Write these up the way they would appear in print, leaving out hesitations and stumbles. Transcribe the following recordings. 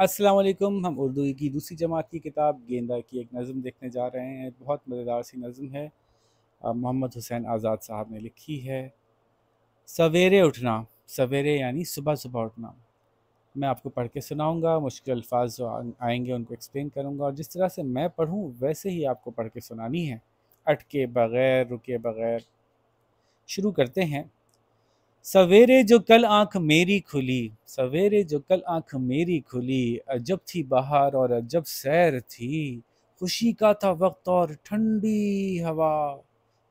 अस्सलाम वालेकुम। हम उर्दू की दूसरी जमात की किताब गेंदा की एक नज़म देखने जा रहे हैं। बहुत मज़ेदार सी नज़म है। मोहम्मद हुसैन आज़ाद साहब ने लिखी है। सवेरे उठना, सवेरे यानी सुबह सुबह उठना। मैं आपको पढ़ के सुनाऊंगा, मुश्किल अल्फाज जो आएंगे उनको एक्सप्लेन करूंगा, और जिस तरह से मैं पढ़ूं वैसे ही आपको पढ़ के सुनानी है, अटके बगैर, रुके बगैर। शुरू करते हैं। सवेरे जो कल आंख मेरी खुली, सवेरे जो कल आंख मेरी खुली, अजब थी बहार और अजब सैर थी। खुशी का था वक्त और ठंडी हवा।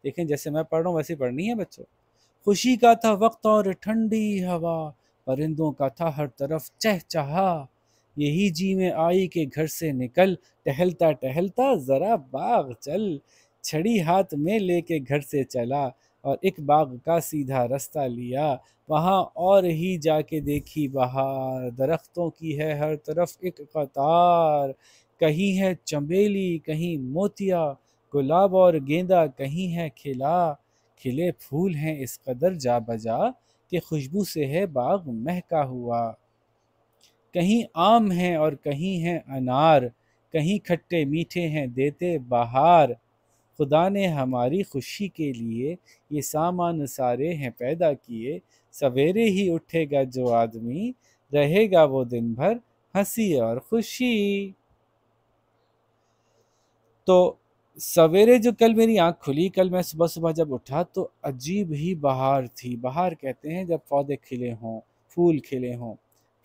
देखें, जैसे मैं पढ़ रहा हूँ वैसे पढ़नी है बच्चों। खुशी का था वक्त और ठंडी हवा, परिंदों का था हर तरफ चहचहा। यही जी में आई के घर से निकल, टहलता टहलता जरा बाग चल। छड़ी हाथ में लेके घर से चला, और एक बाग का सीधा रास्ता लिया। वहां और ही जाके देखी बहार, दरख्तों की है हर तरफ एक कतार। कहीं है चंबेली, कहीं मोतिया, गुलाब और गेंदा कहीं है खिला। खिले फूल हैं इस कदर जा बजा, कि खुशबू से है बाग महका हुआ। कहीं आम हैं और कहीं हैं अनार, कहीं खट्टे मीठे हैं देते बहार। खुदा ने हमारी खुशी के लिए ये सामान सारे हैं पैदा किए। सवेरे ही उठेगा जो आदमी, रहेगा वो दिन भर हंसी और खुशी। तो सवेरे जो कल मेरी आंख खुली, कल मैं सुबह सुबह जब उठा तो अजीब ही बहार थी। बहार कहते हैं जब पौधे खिले हों, फूल खिले हों।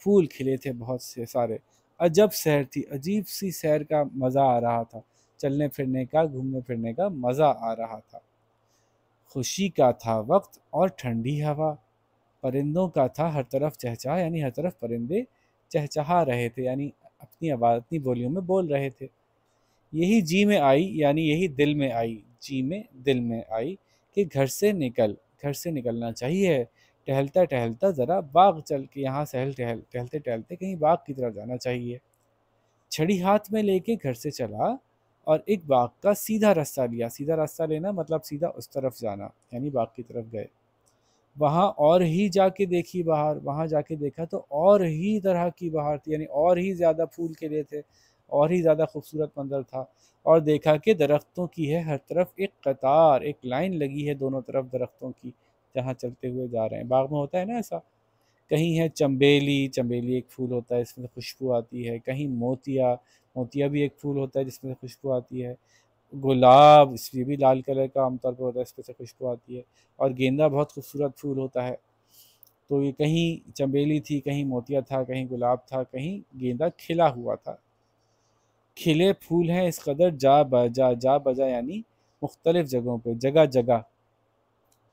फूल खिले थे बहुत से सारे। अजब सैर थी, अजीब सी सैर का मज़ा आ रहा था। चलने फिरने का, घूमने फिरने का मज़ा आ रहा था। खुशी का था वक्त और ठंडी हवा, परिंदों का था हर तरफ चहचहा, यानी हर तरफ परिंदे चहचहा रहे थे, यानी अपनी आवाज़, अपनी बोलियों में बोल रहे थे। यही जी में आई, यानी यही दिल में आई, जी में दिल में आई, कि घर से निकल, घर से निकलना चाहिए। टहलता टहलता ज़रा बाग चल, के यहाँ सहल टहल टहलते टहलते कहीं बाग की तरफ जाना चाहिए। छड़ी हाथ में लेके घर से चला, और एक बाग का सीधा रास्ता लिया। सीधा रास्ता लेना मतलब सीधा उस तरफ जाना, यानी बाग की तरफ गए। वहाँ और ही जाके देखी बहार, वहाँ जाके देखा तो और ही तरह की बहार थी, यानी और ही ज़्यादा फूल खिले थे, और ही ज़्यादा खूबसूरत मंजर था। और देखा कि दरख्तों की है हर तरफ एक कतार, एक लाइन लगी है दोनों तरफ दरख्तों की, जहाँ चलते हुए जा रहे हैं। बाग में होता है ना ऐसा। कहीं है चंबेली, चंबेली एक फूल होता है, इसमें से खुशबू आती है। कहीं मोतिया, मोतिया भी एक फूल होता है जिसमें से खुशबू आती है। गुलाब, इसमें भी लाल कलर का आमतौर पर होता है, इसमें से खुशबू आती है। और गेंदा बहुत खूबसूरत फूल होता है। तो ये कहीं चंबेली थी, कहीं मोतिया था, कहीं गुलाब था, कहीं गेंदा खिला हुआ था। खिले फूल हैं इस कदर जा बजा, जा बजा यानी मुख्तलिफ जगहों पे, जगह जगह,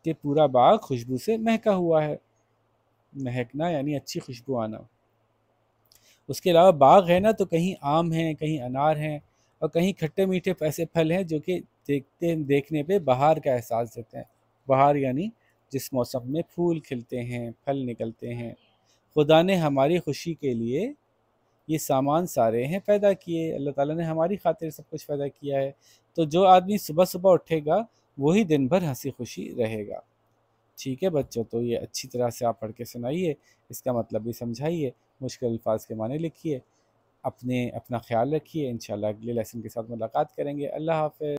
कि पूरा बाग खुशबू से महका हुआ है। महकना यानी अच्छी खुशबू आना। उसके अलावा बाग है ना, तो कहीं आम हैं, कहीं अनार हैं, और कहीं खट्टे मीठे ऐसे फल हैं जो कि देखने पे बहार का एहसास देते हैं। बहार यानी जिस मौसम में फूल खिलते हैं, फल निकलते हैं। खुदा ने हमारी खुशी के लिए ये सामान सारे हैं पैदा किए। अल्लाह ताला ने हमारी खातिर सब कुछ पैदा किया है। तो जो आदमी सुबह सुबह उठेगा वही दिन भर हंसी खुशी रहेगा। ठीक है बच्चों, तो ये अच्छी तरह से आप पढ़ के सुनाइए, इसका मतलब भी समझाइए, मुश्किल अल्फाज के माने लिखिए। अपना ख्याल रखिए। इंशाल्लाह अगले लेसन के साथ मुलाकात करेंगे। अल्लाह हाफ़िज़।